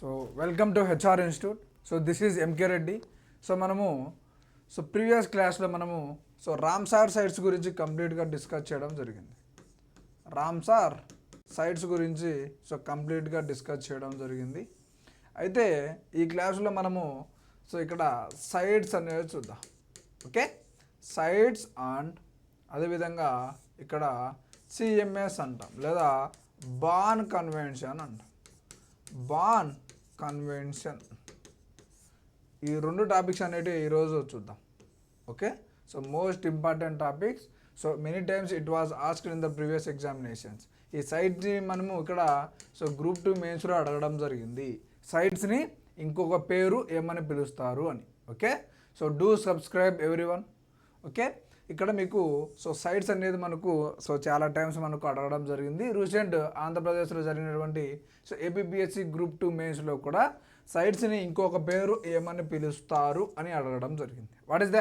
So welcome to HR institute. So this is MK Reddy. So మనము previous క్లాస్లో మనము Ramsar sites గురించి కంప్లీట్గా డిస్కస్ చేయడం జరిగింది. రామ్సార్ సైట్స్ గురించి కంప్లీట్గా డిస్కస్ చేయడం జరిగింది. అయితే ఈ క్లాస్లో మనము ఇక్కడ సైట్స్ అనేది చూద్దాం. ఓకే, సైట్స్ అండ్ అదేవిధంగా ఇక్కడ సిఎంఎస్ అంటాం లేదా బాన్ కన్వెన్షన్ అంటాం. బాన్ కన్వెన్షన్, ఈ రెండు టాపిక్స్ అనేటివి ఈరోజు చూద్దాం. Okay, so most important topics. So many times it was asked in the previous examinations. ఈ సైట్స్ని మనము ఇక్కడ గ్రూప్ 2 మెయిన్స్లో అడగడం జరిగింది. సైట్స్ని ఇంకొక పేరు ఏమని పిలుస్తారు అని. Okay, so do subscribe everyone. Okay, ఇక్కడ మీకు సైట్స్ అనేది మనకు చాలా టైమ్స్ మనకు అడగడం జరిగింది. రీసెంట్ ఆంధ్రప్రదేశ్లో జరిగినటువంటి ఏపీపీఎస్సీ గ్రూప్ 2 మెయిన్స్లో కూడా సైట్స్ని ఇంకొక పేరు ఏమని పిలుస్తారు అని అడగడం జరిగింది. What is the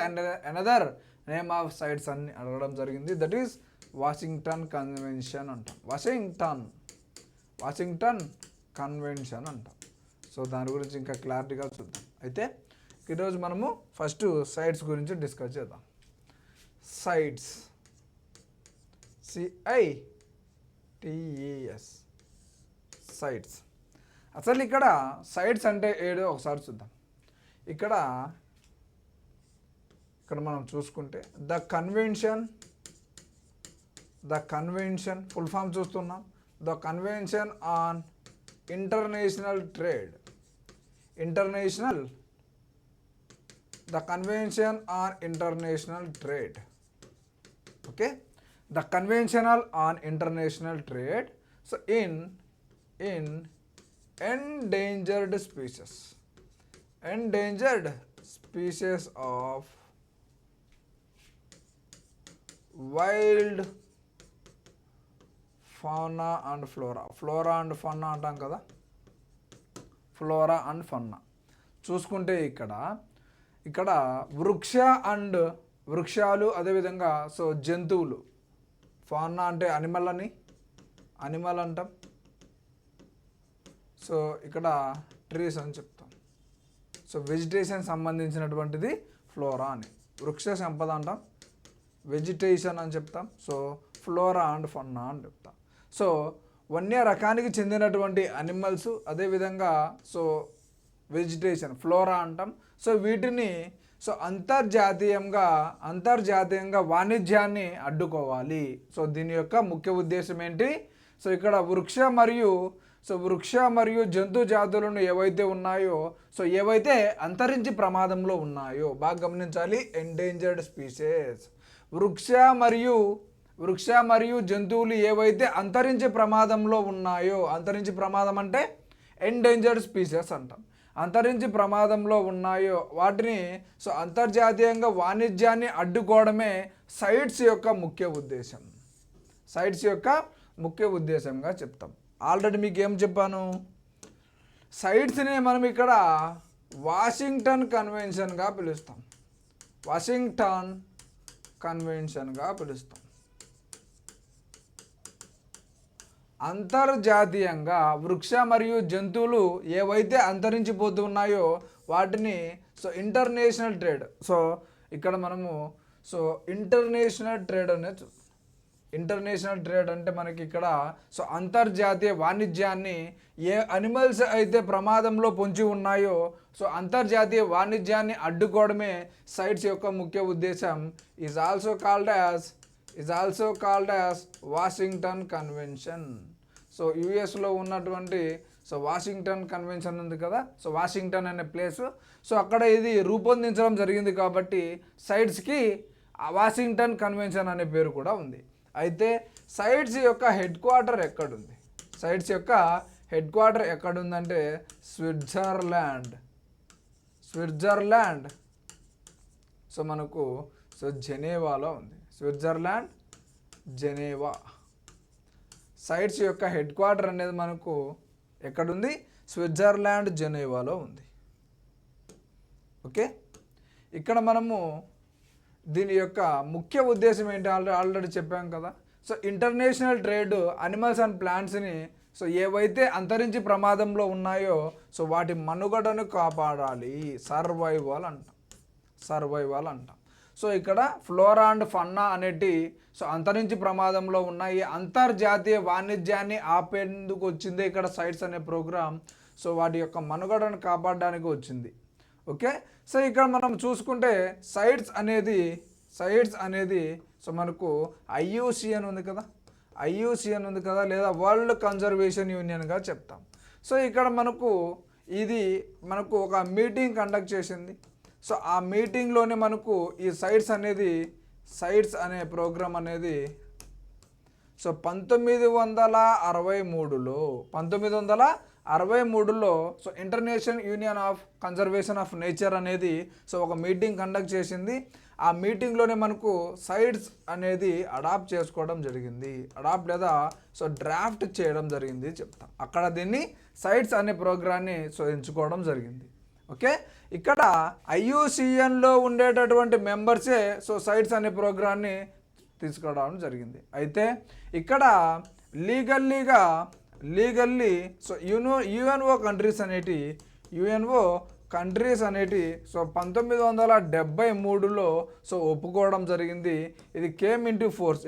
another name of CITES అని అడగడం జరిగింది. దట్ ఈస్ వాషింగ్టన్ కన్వెన్షన్ అంటాం. వాషింగ్టన్ కన్వెన్షన్ అంటాం. సో దాని గురించి ఇంకా క్లారిటీగా చూద్దాం. అయితే ఈరోజు మనము ఫస్ట్ సైట్స్ గురించి డిస్కస్ చేద్దాం. CITES, CITES, CITES. అసలు ఇక్కడ సైట్స్ అంటే ఏదో ఒకసారి చూద్దాం. ఇక్కడ మనం చూసుకుంటే ద కన్వెన్షన్ ఫుల్ ఫామ్ చూస్తున్నాం. The convention on international trade. The Convention on International Trade. Okay, the Convention on International Trade. So in endangered species of wild fauna and flora and fauna అంటాం కదా, flora and ఫన్నా. చూసుకుంటే ఇక్కడ వృక్షాలు అదేవిధంగా జంతువులు. Fauna అంటే animal అంటాం. So ఇక్కడ ట్రీస్ అని చెప్తాం. సో వెజిటేషన్ సంబంధించినటువంటిది ఫ్లోరా అని. వృక్ష సంపద అంటాం, వెజిటేషన్ అని చెప్తాం. సో ఫ్లోరా అండ్ ఫన్నా అని చెప్తాం. సో వన్య రకానికి చెందినటువంటి అనిమల్స్ అదేవిధంగా వెజిటేషన్ ఫ్లోరా అంటాం. సో వీటిని అంతర్జాతీయంగా వాణిజ్యాన్ని అడ్డుకోవాలి. సో దీని యొక్క ముఖ్య ఉద్దేశం ఏంటి? సో ఇక్కడ వృక్ష మరియు జంతు జాతులను ఏవైతే ఉన్నాయో ఏవైతే అంతరించి ప్రమాదంలో ఉన్నాయో బాగా గమనించాలి. ఎండేంజర్డ్ స్పీసెస్, వృక్ష మరియు జంతువులు ఏవైతే అంతరించి ప్రమాదంలో ఉన్నాయో, అంతరించి ప్రమాదం అంటే ఎండేంజర్డ్ స్పీసెస్ అంటాం. అంతరించి ప్రమాదంలో ఉన్నాయో వాటిని అంతర్జాతీయంగా వాణిజ్యాన్ని అడ్డుకోవడమే సైట్స్ యొక్క ముఖ్య ఉద్దేశంగా చెప్తాం. ఆల్రెడీ మీకు ఏం చెప్పాను? సైట్స్ని మనం ఇక్కడ వాషింగ్టన్ కన్వెన్షన్గా పిలుస్తాం. అంతర్జాతీయంగా వృక్ష మరియు జంతువులు ఏవైతే అంతరించిపోతున్నాయో వాటిని ఇంటర్నేషనల్ ట్రేడ్. ఇక్కడ మనము ఇంటర్నేషనల్ ట్రేడ్ అనేది ఇంటర్నేషనల్ ట్రేడ్ అంటే మనకి ఇక్కడ అంతర్జాతీయ వాణిజ్యాన్ని ఏ అనిమల్స్ అయితే ప్రమాదంలో పొంచి ఉన్నాయో అంతర్జాతీయ వాణిజ్యాన్ని అడ్డుకోవడమే సైట్స్ యొక్క ముఖ్య ఉద్దేశం. Is also called as Washington convention. యుఎస్లో ఉన్నటువంటి వాషింగ్టన్ కన్వెన్షన్ ఉంది కదా, వాషింగ్టన్ అనే ప్లేస్. అక్కడ ఇది రూపొందించడం జరిగింది కాబట్టి సైట్స్కి వాషింగ్టన్ కన్వెన్షన్ అనే పేరు కూడా ఉంది. అయితే సైట్స్ యొక్క హెడ్ క్వార్టర్ ఎక్కడుందంటే స్విట్జర్లాండ్. మనకు జెనీవాలో ఉంది. జెనీవా. సైట్స్ యొక్క హెడ్ క్వార్టర్ అనేది మనకు ఎక్కడుంది? స్విట్జర్లాండ్, జెనీవాలో ఉంది. ఓకే, ఇక్కడ మనము దీని యొక్క ముఖ్య ఉద్దేశం ఏంటి ఆల్రెడీ చెప్పాం కదా. ఇంటర్నేషనల్ ట్రేడ్ అనిమల్స్ అండ్ ప్లాంట్స్ని సో ఏవైతే అంతరించి ప్రమాదంలో ఉన్నాయో సో వాటి మనుగడను కాపాడాలి, సర్వైవల్ అంటాం. సో ఇక్కడ ఫ్లోరా అండ్ ఫన్నా అనేటి సో అంతరించి ప్రమాదంలో ఉన్నాయి. అంతర్జాతీయ వాణిజ్యాన్ని ఆపేందుకు వచ్చింది ఇక్కడ సైట్స్ అనే ప్రోగ్రామ్. సో వాటి యొక్క మనుగడను కాపాడడానికి వచ్చింది. ఓకే, సో ఇక్కడ మనం చూసుకుంటే సైట్స్ అనేది సో మనకు IUCN ఉంది కదా, లేదా వరల్డ్ కన్జర్వేషన్ యూనియన్గా చెప్తాం. సో ఇక్కడ మనకు ఒక మీటింగ్ కండక్ట్ చేసింది. సో ఆ మీటింగ్లోనే మనకు ఈ సైట్స్ అనే ప్రోగ్రామ్ అనేది సో 1963లో so international union of conservation of nature అనేది సో ఒక మీటింగ్ కండక్ట్ చేసింది. ఆ మీటింగ్లోనే మనకు సైట్స్ అనేది అడాప్ట్ చేసుకోవడం జరిగింది, సో డ్రాఫ్ట్ చేయడం జరిగింది చెప్తాం. అక్కడ దీన్ని సైట్స్ అనే ప్రోగ్రాన్ని సో ఎంచుకోవడం జరిగింది. ఓకే, ఇక్కడ IUCNలో ఉండేటటువంటి మెంబర్సే సో సైట్స్ అనే ప్రోగ్రాన్ని తీసుకురావడం జరిగింది. అయితే ఇక్కడ లీగల్లీ సో UNO కంట్రీస్ అనేటి సో 1973లో సో ఒప్పుకోవడం జరిగింది. ఇది కేమ్ ఇంటూ ఫోర్స్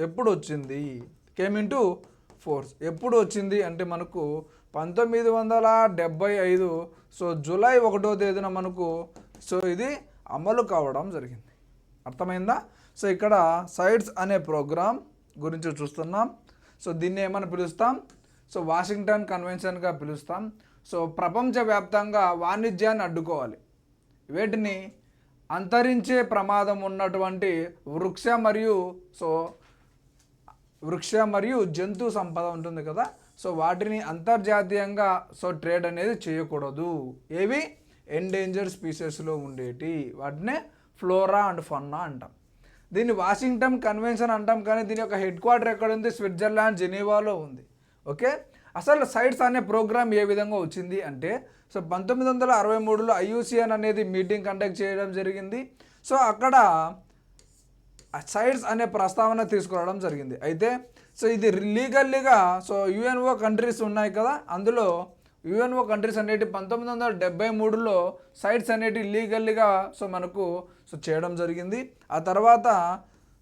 ఎప్పుడు వచ్చింది అంటే మనకు 1975 సో జూలై 1వ తేదీన మనకు సో ఇది అమలు కావడం జరిగింది. అర్థమైందా? సో ఇక్కడ సైట్స్ అనే ప్రోగ్రామ్ గురించి చూస్తున్నాం. సో దీన్ని ఏమని పిలుస్తాం? సో వాషింగ్టన్ కన్వెన్షన్గా పిలుస్తాం. సో ప్రపంచవ్యాప్తంగా వాణిజ్యాన్ని అడ్డుకోవాలి. వీటిని అంతరించే ప్రమాదం ఉన్నటువంటి వృక్ష మరియు జంతు సంపద ఉంటుంది కదా, సో వాటిని అంతర్జాతీయంగా సో ట్రేడ్ అనేది చేయకూడదు. ఏవి? ఎండేంజర్ స్పీసెస్లో ఉండేటి వాటినే ఫ్లోరా అండ్ ఫన్నా అంటాం. దీన్ని వాషింగ్టన్ కన్వెన్షన్ అంటాం, కానీ దీని యొక్క హెడ్ క్వార్టర్ ఎక్కడ ఉంది? స్విట్జర్లాండ్ జెనీవాలో ఉంది. ఓకే, అసలు సైట్స్ అనే ప్రోగ్రామ్ ఏ విధంగా వచ్చింది అంటే సో 1963లో IUCN అనేది మీటింగ్ కండక్ట్ చేయడం జరిగింది. సో అక్కడ సైట్స్ అనే ప్రస్తావన తీసుకురావడం జరిగింది. అయితే సో ఇది లీగల్లీగా సో UNO కంట్రీస్ ఉన్నాయి కదా, అందులో UNO కంట్రీస్ అనేటి 1973లో సైట్స్ అనేటి లీగల్లీగా సో మనకు సో చేయడం జరిగింది. ఆ తర్వాత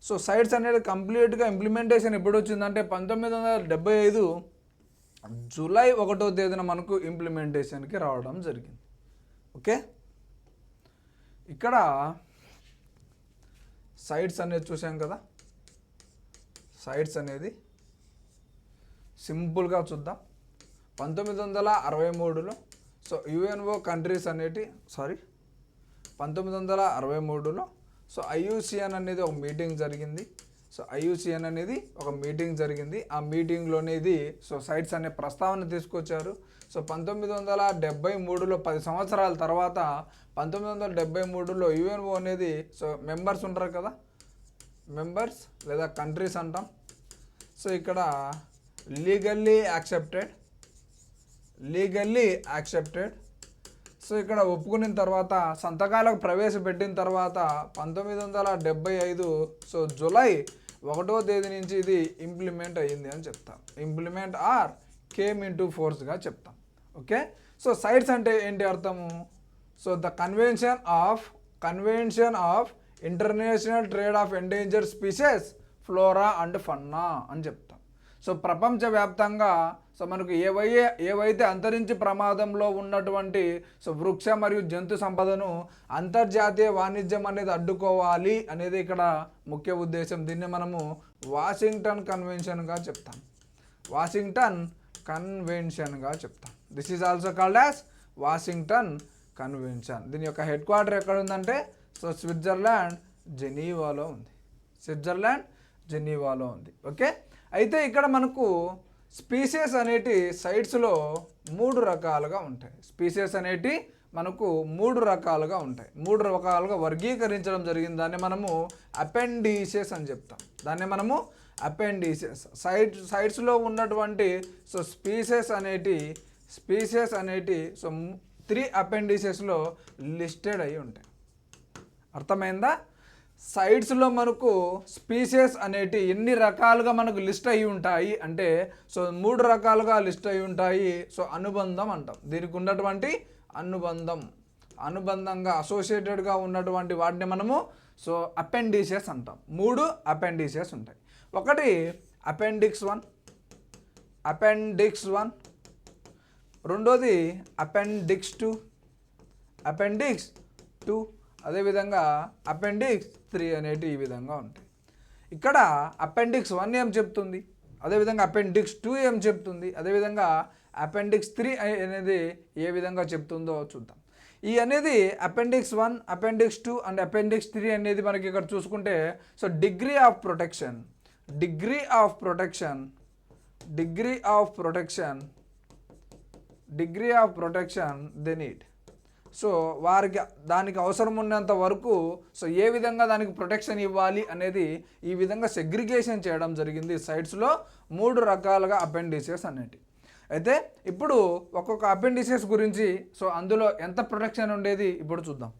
సో సైట్స్ అనేది కంప్లీట్గా ఇంప్లిమెంటేషన్ ఎప్పుడు వచ్చిందంటే 1975 జూలై 1వ తేదీన మనకు ఇంప్లిమెంటేషన్కి రావడం జరిగింది. ఓకే, ఇక్కడ సైట్స్ అనేది చూసాం కదా, సైట్స్ అనేది సింపుల్గా చూద్దాం. 1963లో సో UNO కంట్రీస్ అనేటి 1963లో సో IUCN అనేది ఒక మీటింగ్ జరిగింది. ఆ మీటింగ్లోనే ఇది సో సైట్స్ అనే ప్రస్తావన తీసుకొచ్చారు. సో 1973లో 10 సంవత్సరాల తర్వాత 1973లో UNO అనేది సో మెంబర్స్ ఉంటారు కదా, మెంబర్స్ లేదా కంట్రీస్ అంటాం. సో ఇక్కడ లీగల్లీ యాక్సెప్టెడ్ సో ఇక్కడ ఒప్పుకున్న తర్వాత సంతకాలకు ప్రవేశపెట్టిన తర్వాత 1975 సో జూలై 1వ తేదీ నుంచి ఇది ఇంప్లిమెంట్ అయ్యింది అని చెప్తాం. ఇంప్లిమెంట్ ఆర్ కేమ్ ఇంటూ ఫోర్స్గా చెప్తాం. ఓకే, సో సైట్స్ అంటే ఏంటి అర్థము? So the convention of international trade of endanger species flora and fauna అని చెప్తాం. సో ప్రపంచవ్యాప్తంగా సో మనకు ఏవైతే అంతరించి ప్రమాదంలో ఉన్నటువంటి సో వృక్ష మరియు జంతు సంపదను అంతర్జాతీయ వాణిజ్యం అనేది అడ్డుకోవాలి అనేది ఇక్కడ ముఖ్య ఉద్దేశం. దీన్ని మనము వాషింగ్టన్ కన్వెన్షన్గా చెప్తాం. This is also called as Washington convention. దీని యొక్క హెడ్ క్వార్టర్ ఎక్కడ ఉందంటే సో స్విట్జర్లాండ్ జెనీవాలో ఉంది. ఓకే, అయితే ఇక్కడ మనకు స్పీసెస్ అనేటి సైట్స్లో 3 రకాలుగా ఉంటాయి. మనకు 3 రకాలుగా ఉంటాయి. 3 రకాలుగా వర్గీకరించడం జరిగింది. దాన్ని మనము అపెండిసెస్ అని చెప్తాం. సైట్స్లో ఉన్నటువంటి సో స్పీసెస్ అనేటి సో 3 అపెండిసెస్లో లిస్టెడ్ అయి ఉంటాయి. అర్థమైందా? సైట్స్లో మనకు స్పీసెస్ అనేటి ఎన్ని రకాలుగా మనకు లిస్ట్ అయి ఉంటాయి అంటే సో 3 రకాలుగా లిస్ట్ అయి ఉంటాయి. సో అనుబంధం అంటాం దీనికి ఉన్నటువంటి అనుబంధంగా అసోసియేటెడ్గా ఉన్నటువంటి వాటిని మనము సో అపెండిసెస్ అంటాం. 3 అపెండిసెస్ ఉంటాయి. ఒకటి అపెండిక్స్ 1, రెండోది అపెండిక్స్ 2, అదేవిధంగా అపెండిక్స్ 3 అనేటి ఈ విధంగా ఉంటాయి. ఇక్కడ అపెండిక్స్ 1 ఏం చెప్తుంది, అదేవిధంగా అపెండిక్స్ 2 ఏం చెప్తుంది, అదేవిధంగా అపెండిక్స్ 3 అనేది ఏ విధంగా చెప్తుందో చూద్దాం. ఈ అనేది అపెండిక్స్ 1, అపెండిక్స్ 2 అండ్ అపెండిక్స్ 3 అనేది మనకి ఇక్కడ చూసుకుంటే so degree of protection they need. So వారికి దానికి అవసరం ఉన్నంత వరకు సో ఏ విధంగా దానికి ప్రొటెక్షన్ ఇవ్వాలి అనేది ఈ విధంగా సెగ్రిగేషన్ చేయడం జరిగింది సైట్స్లో 3 రకాలుగా అపెండిసెస్ అనేటి. అయితే ఇప్పుడు ఒక్కొక్క అపెండిసెస్ గురించి సో అందులో ఎంత ప్రొటెక్షన్ ఉండేది ఇప్పుడు చూద్దాం.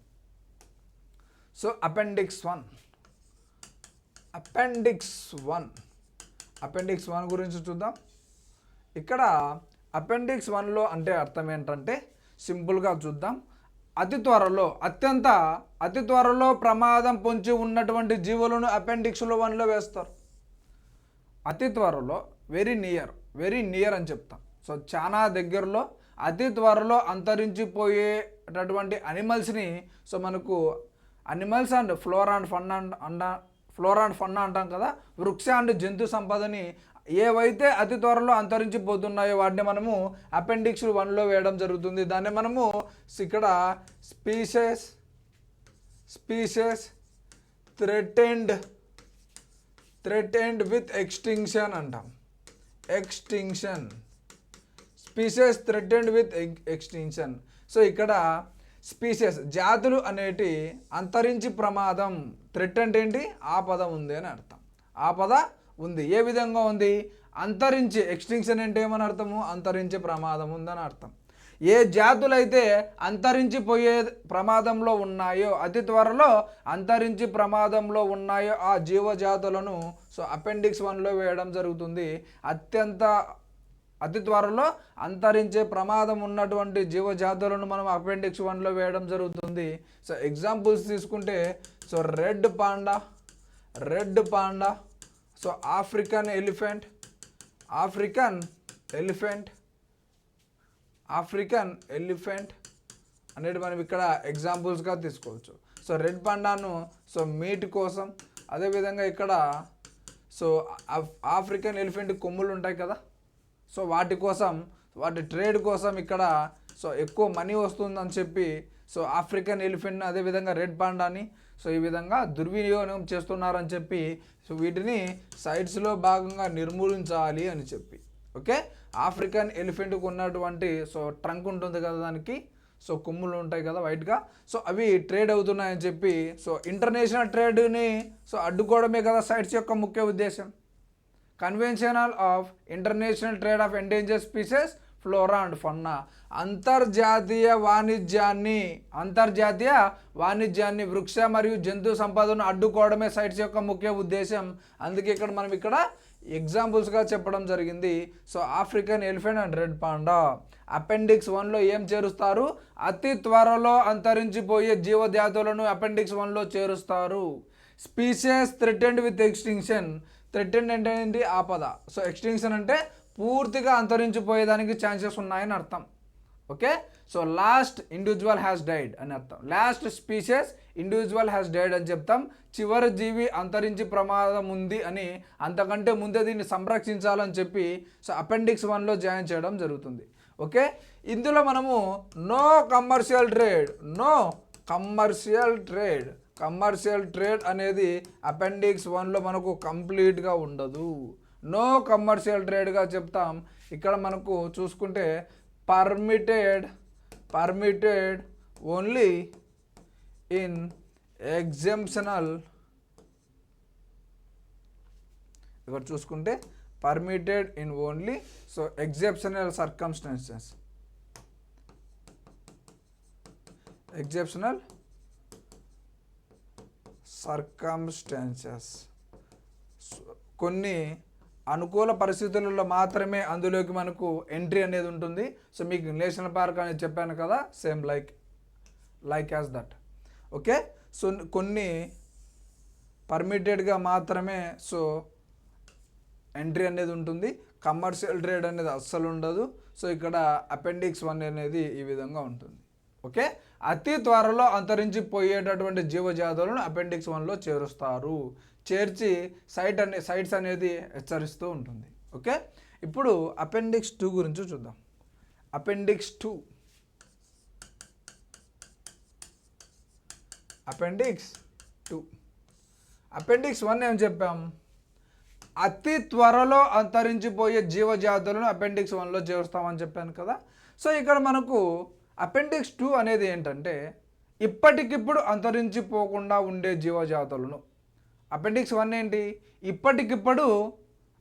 సో అపెండిక్స్ 1 గురించి చూద్దాం. ఇక్కడ అపెండిక్స్ 1లో అంటే అర్థం ఏంటంటే సింపుల్గా చూద్దాం. అతి త్వరలో ప్రమాదం పొంచి ఉన్నటువంటి జీవులను అపెండిక్స్లో 1లో వేస్తారు. అతి త్వరలో వెరీ నియర్ అని చెప్తాం. సో చాలా దగ్గరలో అతి త్వరలో అంతరించిపోయేటటువంటి అనిమల్స్ని సో మనకు అనిమల్స్ అండ్ ఫ్లోరా అండ్ ఫన్నా అంటాం కదా, వృక్ష అండ్ జంతు సంపదని ఏవైతే అతి త్వరలో అంతరించిపోతున్నాయో వాటిని మనము అపెండిక్స్ 1లో వేయడం జరుగుతుంది. దాన్ని మనము ఇక్కడ స్పీసెస్ థ్రెటెండ్ విత్ ఎక్స్టింక్షన్ అంటాం. Species threatened with extinction. So ఇక్కడ స్పీసెస్ జాతులు అనేటి అంతరించి ప్రమాదం, థ్రెట్ అంటే ఏంటి, ఆపద ఉంది అని అర్థం. ఆపద ఉంది, ఏ విధంగా ఉంది, అంతరించి. ఎక్స్టింక్షన్ అంటే ఏమని అర్థము, అంతరించే ప్రమాదం ఉందని అర్థం. ఏ జాతులైతే అంతరించిపోయే ప్రమాదంలో ఉన్నాయో, అతి త్వరలో అంతరించి ప్రమాదంలో ఉన్నాయో ఆ జీవజాతులను సో అపెండిక్స్ 1లో వేయడం జరుగుతుంది. అతి త్వరలో అంతరించే ప్రమాదం ఉన్నటువంటి జీవజాతులను మనం అపెండిక్స్ 1లో వేయడం జరుగుతుంది. సో ఎగ్జాంపుల్స్ తీసుకుంటే so red panda, so African elephant అనేది మనం ఇక్కడ ఎగ్జాంపుల్స్గా తీసుకోవచ్చు. సో రెడ్ పాండాను సో మీట్ కోసం, అదేవిధంగా ఇక్కడ సో ఆఫ్రికన్ ఎలిఫెంట్ కొమ్ములు ఉంటాయి కదా, సో వాటి ట్రేడ్ కోసం ఇక్కడ సో ఎక్కువ మనీ వస్తుందని చెప్పి సో ఆఫ్రికన్ ఎలిఫెంట్ని అదేవిధంగా రెడ్ పాండాని సో ఈ విధంగా దుర్వినియోగం చేస్తున్నారని చెప్పి సో వీటిని సైట్స్లో భాగంగా నిర్మూలించాలి అని చెప్పి. ఓకే, ఆఫ్రికన్ ఎలిఫెంట్కి ఉన్నటువంటి సో ట్రంక్ ఉంటుంది కదా, దానికి సో కొమ్ములు ఉంటాయి కదా వైట్గా, సో అవి ట్రేడ్ అవుతున్నాయని చెప్పి సో ఇంటర్నేషనల్ ట్రేడ్ని సో అడ్డుకోవడమే కదా సైట్స్ యొక్క ముఖ్య ఉద్దేశం. Conventional of international trade of endangered species flora and fauna. అంతర్జాతీయ వాణిజ్యాన్ని వృక్ష మరియు జంతు సంపదను అడ్డుకోవడమే సైట్స్ యొక్క ముఖ్య ఉద్దేశం. అందుకే ఇక్కడ మనం ఎగ్జాంపుల్స్గా చెప్పడం జరిగింది. So African elephant and red panda. Appendix 1లో ఏం చేరుస్తారు, అతి త్వరలో అంతరించిపోయే జీవజాతులను అపెండిక్స్ 1లో చేరుస్తారు. Species threatened with extinction. Threatened అంటే ఏంటి, ఆపద. సో ఎక్స్టింక్షన్ అంటే పూర్తిగా అంతరించిపోయేదానికి ఛాన్సెస్ ఉన్నాయని అర్థం. Okay, so last individual has died అని అర్థం. Last species individual has died అని చెప్తాం. చివరి జీవి అంతరించి ప్రమాదం ఉంది అని, అంతకంటే ముందే దీన్ని సంరక్షించాలని చెప్పి సో అపెండిక్స్ 1లో జాయిన్ చేయడం జరుగుతుంది. ఓకే, ఇందులో మనము నో కమర్షియల్ ట్రేడ్ అనేది అపెండిక్స్ 1లో మనకు కంప్లీట్గా ఉండదు. నో కమర్షియల్ ట్రేడ్గా చెప్తాం. ఇక్కడ మనకు చూసుకుంటే పర్మిటెడ్ ఓన్లీ ఇన్ ఎగ్జెంప్షనల్, ఇక్కడ చూసుకుంటే permitted in only so exceptional circumstances. Circumstances, కొన్ని అనుకూల పరిస్థితులలో మాత్రమే అందులోకి మనకు ఎంట్రీ అనేది ఉంటుంది. సో మీకు నేషనల్ పార్క్ అనేది చెప్పాను కదా, same like as that. Okay, so కొన్ని పర్మిటెడ్గా మాత్రమే సో ఎంట్రీ అనేది ఉంటుంది, కమర్షియల్ ట్రేడ్ అనేది అస్సలు ఉండదు. సో ఇక్కడ అపెండిక్స్ 1 అనేది ఈ విధంగా ఉంటుంది. ఓకే, అతి త్వరలో అంతరించిపోయేటటువంటి జీవజాతులను అపెండిక్స్ 1లో చేరుస్తారు, చేర్చి సైట్స్ అనేది హెచ్చరిస్తూ ఉంటుంది. ఓకే, ఇప్పుడు అపెండిక్స్ 2 గురించి చూద్దాం. అపెండిక్స్ 2, అపెండిక్స్ 1 ఏం చెప్పాం, అతి త్వరలో అంతరించిపోయే జీవజాతులను అపెండిక్స్ 1లో చేరుస్తామని చెప్పాను కదా. సో ఇక్కడ మనకు అపెండిక్స్ 2 అనేది ఏంటంటే ఇప్పటికిప్పుడు అంతరించిపోకుండా ఉండే జీవజాతులను. అపెండిక్స్ 1 ఏంటి, ఇప్పటికిప్పుడు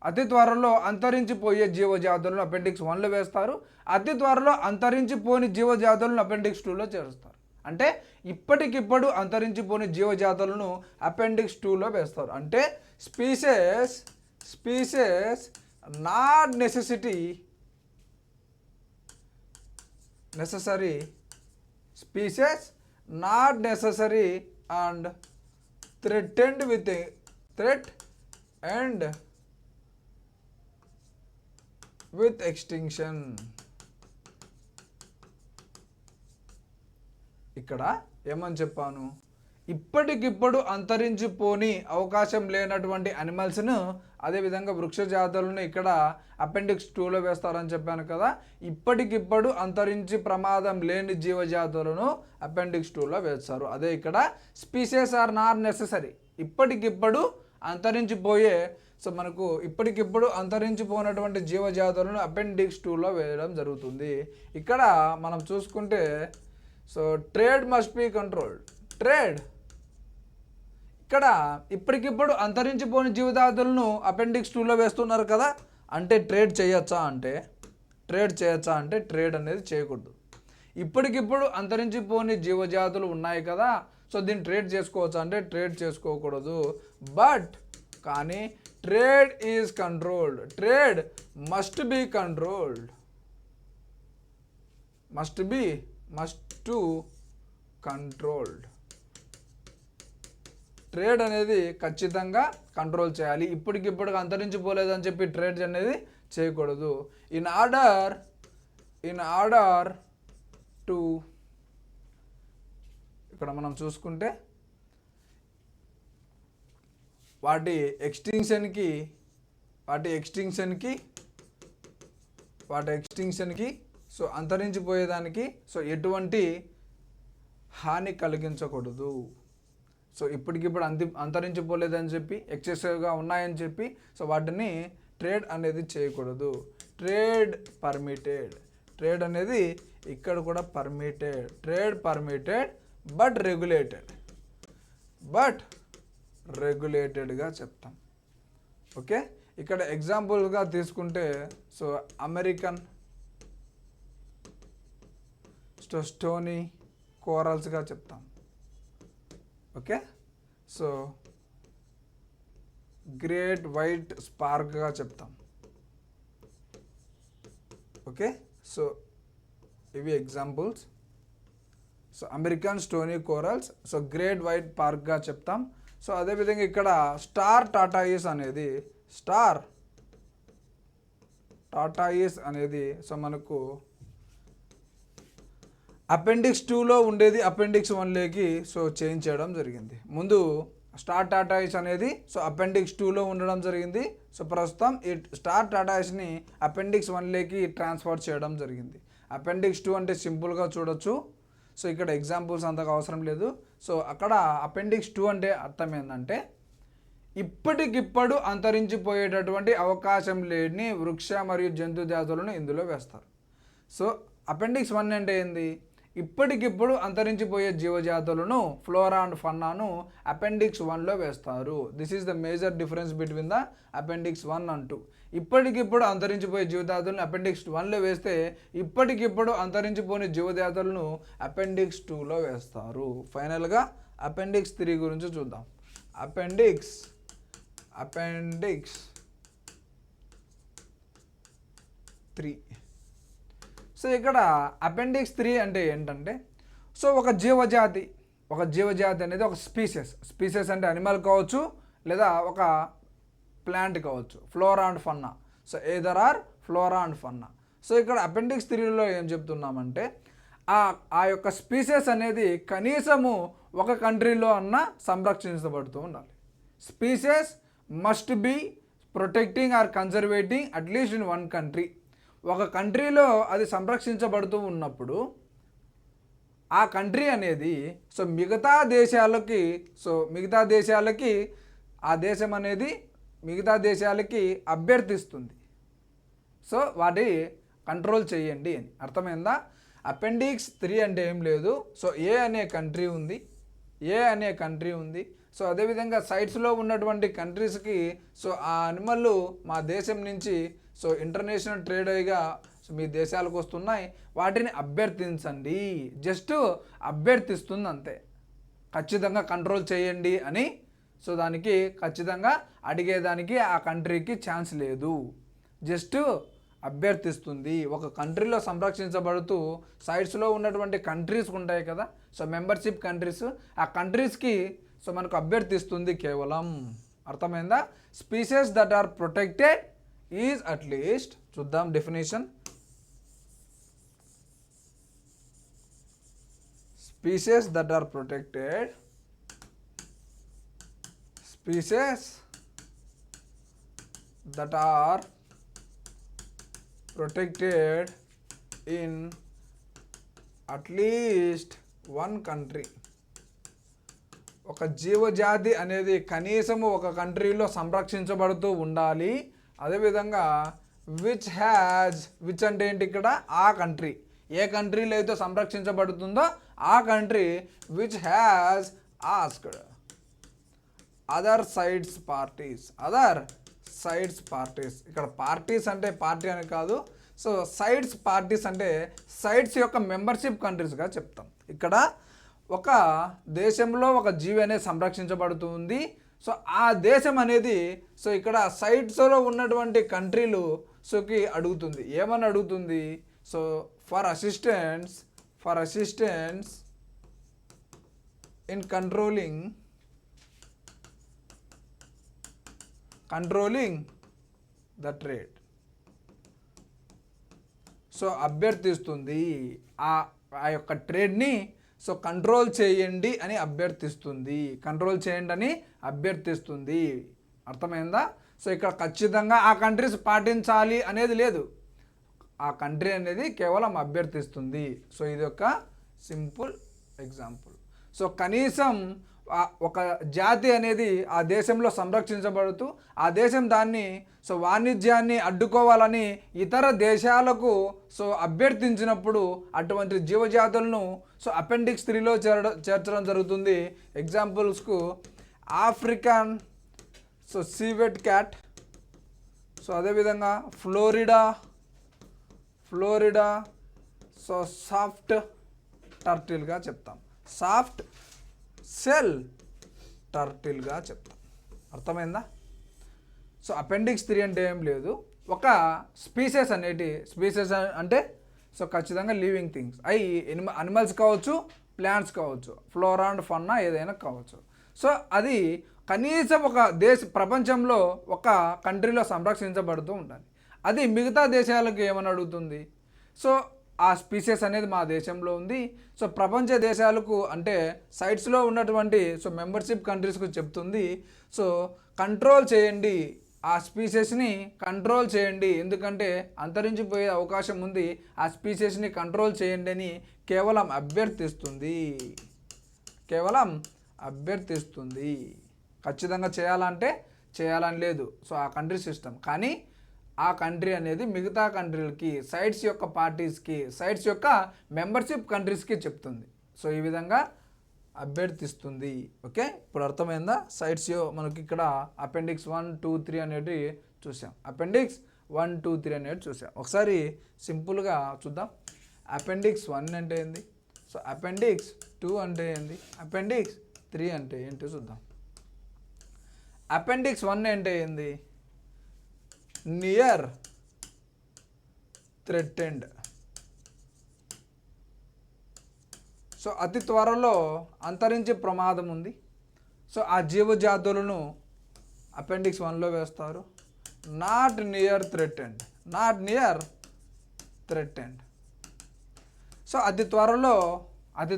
అతి త్వరలో అంతరించిపోయే జీవజాతులను అపెండిక్స్ 1లో వేస్తారు, అతి త్వరలో అంతరించిపోని జీవజాతులను అపెండిక్స్ 2లో చేరుస్తారు. అంటే ఇప్పటికిప్పుడు అంతరించిపోని జీవజాతులను అపెండిక్స్ 2లో వేస్తారు. అంటే species not necessary species not necessary and threatened with a threat and with extinction. ఇక్కడ ఏమని చెప్పాను, ఇప్పటికిప్పుడు అంతరించిపోని అవకాశం లేనటువంటి అనిమల్స్ను, అదేవిధంగా వృక్ష జాతులను ఇక్కడ అపెండిక్స్ 2లో వేస్తారని చెప్పాను కదా. ఇప్పటికిప్పుడు అంతరించి ప్రమాదం లేని జీవజాతులను అపెండిక్స్ 2లో వేస్తారు. అదే ఇక్కడ స్పీసెస్ ఆర్ నాట్ నెససరీ, ఇప్పటికిప్పుడు అంతరించిపోయే, సో మనకు ఇప్పటికిప్పుడు అంతరించిపోయినటువంటి జీవజాతులను అపెండిక్స్ 2లో వేయడం జరుగుతుంది. ఇక్కడ మనం చూసుకుంటే so trade must be controlled. Trade ఇక్కడ ఇప్పటికిప్పుడు అంతరించిపోయిన జీవజాతులను అపెండిక్స్ 2లో వేస్తున్నారు కదా, అంటే ట్రేడ్ చేయొచ్చా అంటే ట్రేడ్ అనేది చేయకూడదు. ఇప్పటికిప్పుడు అంతరించిపోని జీవజాతులు ఉన్నాయి కదా, సో దీన్ని ట్రేడ్ చేసుకోవచ్చా అంటే ట్రేడ్ చేసుకోకూడదు. బట్ కానీ trade is controlled, trade must be controlled, must controlled. Trade అనేది ఖచ్చితంగా కంట్రోల్ చేయాలి. ఇప్పటికిప్పుడు అంతరించిపోలేదని చెప్పి ట్రేడ్ అనేది చేయకూడదు. ఇన్ ఆర్డర్ టు, ఇక్కడ మనం చూసుకుంటే వాటి ఎక్స్టింక్షన్కి సో అంతరించిపోయేదానికి సో ఎటువంటి హాని కలిగించకూడదు. సో ఇప్పటికిప్పుడు అంతరించిపోలేదని చెప్పి ఎక్సెసివ్గా ఉన్నాయని చెప్పి సో వాటిని ట్రేడ్ అనేది చేయకూడదు. ట్రేడ్ అనేది ఇక్కడ కూడా ట్రేడ్ పర్మిటెడ్ బట్ రెగ్యులేటెడ్గా చెప్తాం. ఓకే, ఇక్కడ ఎగ్జాంపుల్గా తీసుకుంటే సో అమెరికన్ స్టోనీ కోరల్స్గా చెప్తాం. ఓకే, సో గ్రేట్ వైట్ స్పార్క్గా చెప్తాం. ఓకే, సో ఇవి examples. So American stony corals, so great white పార్క్గా చెప్తాం. సో అదేవిధంగా ఇక్కడ స్టార్ టాటాయిస్ అనేది సో మనకు అపెండిక్స్ 2లో ఉండేది అపెండిక్స్ 1లోకి సో చేంజ్ చేయడం జరిగింది. ముందు స్టార్ టాటాయిస్ అనేది సో అపెండిక్స్ 2లో ఉండడం జరిగింది. సో ప్రస్తుతం ఈ స్టార్ టాటాయిస్ని అపెండిక్స్ 1లోకి ట్రాన్స్ఫర్ చేయడం జరిగింది. అపెండిక్స్ 2 అంటే సింపుల్గా చూడొచ్చు. సో ఇక్కడ ఎగ్జాంపుల్స్ అంతగా అవసరం లేదు. సో అక్కడ అపెండిక్స్ 2 అంటే అర్థం ఏంటంటే ఇప్పటికిప్పుడు అంతరించిపోయేటటువంటి అవకాశం లేని వృక్ష మరియు జంతు జాతులను ఇందులో వేస్తారు. సో అపెండిక్స్ 1 అంటే ఏంది, ఇప్పటికిప్పుడు అంతరించిపోయే జీవజాతులను ఫ్లోరా అండ్ ఫన్నాను అపెండిక్స్ 1లో వేస్తారు. This is the major difference between the appendix 1 and 2. ఇప్పటికిప్పుడు అంతరించిపోయే జీవజాతులను అపెండిక్స్ 1లో వేస్తే ఇప్పటికిప్పుడు అంతరించిపోయిన జీవజాతులను అపెండిక్స్ 2లో వేస్తారు. ఫైనల్గా అపెండిక్స్ 3 గురించి చూద్దాం. అపెండిక్స్ 3. సో ఇక్కడ అపెండిక్స్ 3 అంటే ఏంటంటే, సో ఒక జీవజాతి అనేది ఒక స్పీసెస్ అంటే అనిమల్ కావచ్చు లేదా ఒక ప్లాంట్ కావచ్చు, flora and fauna. So either or flora and fauna. So ఇక్కడ అపెండిక్స్ 3లో ఏం చెప్తున్నామంటే, ఆ యొక్క స్పీసెస్ అనేది కనీసము ఒక కంట్రీలో అన్న సంరక్షించబడుతూ ఉండాలి. Species must be protecting or conserving at least in one country. ఒక కంట్రీలో అది సంరక్షించబడుతూ ఉన్నప్పుడు ఆ కంట్రీ అనేది మిగతా దేశాలకి ఆ దేశం అనేది మిగతా దేశాలకి అభ్యర్థిస్తుంది. సో వాటి కంట్రోల్ చేయండి అని అర్థమైందా? అపెండిక్స్ 3 అంటే ఏం లేదు. సో ఏ అనే కంట్రీ ఉంది. సో అదేవిధంగా సైట్స్లో ఉన్నటువంటి కంట్రీస్కి ఆ అనిమల్ మా దేశం నుంచి ఇంటర్నేషనల్ ట్రేడ్ అయ్యిగా మీ దేశాలకు వస్తున్నాయి, వాటిని అభ్యర్థించండి. జస్ట్ అభ్యర్థిస్తుంది అంతే. ఖచ్చితంగా కంట్రోల్ చేయండి అని దానికి ఖచ్చితంగా అడిగేదానికి ఆ కంట్రీకి ఛాన్స్ లేదు. జస్ట్ అభ్యర్థిస్తుంది. ఒక కంట్రీలో సంరక్షించబడుతూ సైట్స్లో ఉన్నటువంటి కంట్రీస్ ఉంటాయి కదా, మెంబర్షిప్ కంట్రీస్, ఆ కంట్రీస్కి మనకు అభ్యర్థిస్తుంది కేవలం. అర్థమైందా? Species that are protected is at least, చూద్దాం definition. Species that are protected in at least one country. ఒక జీవజాతి అనేది కనీసము ఒక కంట్రీలో సంరక్షించబడుతూ ఉండాలి. అదేవిధంగా విచ్ అంటే ఏంటి ఇక్కడ? ఆ కంట్రీ, ఏ కంట్రీలో అయితే సంరక్షించబడుతుందో ఆ country which has asked other sides parties. ఇక్కడ పార్టీస్ అంటే పార్టీ అని కాదు. సైడ్స్ పార్టీస్ అంటే సైడ్స్ యొక్క మెంబర్షిప్ కంట్రీస్గా చెప్తాం. ఇక్కడ ఒక దేశంలో ఒక జీవి అనేది సంరక్షించబడుతుంది. ఆ దేశం అనేది ఇక్కడ సైడ్స్లో ఉన్నటువంటి కంట్రీలుకి అడుగుతుంది. ఏమని అడుగుతుంది? For assistance in controlling the trade. అభ్యర్థిస్తుంది ఆ యొక్క ట్రేడ్ని కంట్రోల్ చేయండి అని అభ్యర్థిస్తుంది. అర్థమైందా? ఇక్కడ ఖచ్చితంగా ఆ కంట్రీస్ పాటించాలి అనేది లేదు. ఆ కంట్రీ అనేది కేవలం అభ్యర్థిస్తుంది. ఇది ఒక సింపుల్ ఎగ్జాంపుల్. కనీసం ఒక జాతి అనేది ఆ దేశంలో సంరక్షించబడుతూ ఆ దేశం దాన్ని వాణిజ్యాన్ని అడ్డుకోవాలని ఇతర దేశాలకు అభ్యర్థించినప్పుడు అటువంటి జీవజాతులను అపెండిక్స్ 3లో చేర్చడం జరుగుతుంది. ఎగ్జాంపుల్స్కు ఆఫ్రికన్ సీవెట్ క్యాట్, అదేవిధంగా ఫ్లోరిడా సాఫ్ట్ టర్టిల్గా చెప్తాం, సాఫ్ట్ సెల్ టర్టిల్గా చెప్తాం. అర్థమైందా? అపెండిక్స్ 3 అంటే ఏం లేదు. ఒక స్పీసెస్ అంటే ఖచ్చితంగా లివింగ్ థింగ్స్, అవి అనిమల్స్ కావచ్చు, ప్లాంట్స్ కావచ్చు, ఫ్లోరా అండ్ ఫన్నా ఏదైనా కావచ్చు. అది కనీసం ఒక ప్రపంచంలో ఒక కంట్రీలో సంరక్షించబడుతూ ఉండాలి. అది మిగతా దేశాలకు ఏమని అడుగుతుంది? ఆ స్పీసెస్ అనేది మా దేశంలో ఉంది. ప్రపంచ దేశాలకు అంటే సైట్స్లో ఉన్నటువంటి మెంబర్షిప్ కంట్రీస్కు చెప్తుంది, కంట్రోల్ చేయండి, ఆ స్పీసెస్ని కంట్రోల్ చేయండి, ఎందుకంటే అంతరించిపోయే అవకాశం ఉంది, ఆ స్పీసెస్ని కంట్రోల్ చేయండి అని కేవలం అభ్యర్థిస్తుంది. ఖచ్చితంగా చేయాలంటే చేయాలని లేదు. ఆ కంట్రీ సిస్టమ్. కానీ ఆ కంట్రీ అనేది మిగతా కంట్రీలకి, సైట్స్ యొక్క పార్టీస్కి, సైట్స్ యొక్క మెంబర్షిప్ కంట్రీస్కి చెప్తుంది. ఈ విధంగా అభ్యర్థిస్తుంది. ఓకే, ఇప్పుడు అర్థమైందా? సైట్స్ మనకి ఇక్కడ అపెండిక్స్ 1, 2, 3 అనేవి చూసాం. అపెండిక్స్ 1, 2, 3 అనేవి చూసాం. ఒకసారి సింపుల్గా చూద్దాం. అపెండిక్స్ 1 అంటే ఏంది? అపెండిక్స్ 2 అంటే ఏంది? అపెండిక్స్ 3 అంటే ఏంటో చూద్దాం. అపెండిక్స్ 1 అంటే ఏంది? Near threatened. సో అతి త్వరలో అంతరించే ప్రమాదం ఉంది. సో ఆ జీవజాతులను అపెండిక్స్ 1లో వేస్తారు. Not near threatened, not near threatened. So అతి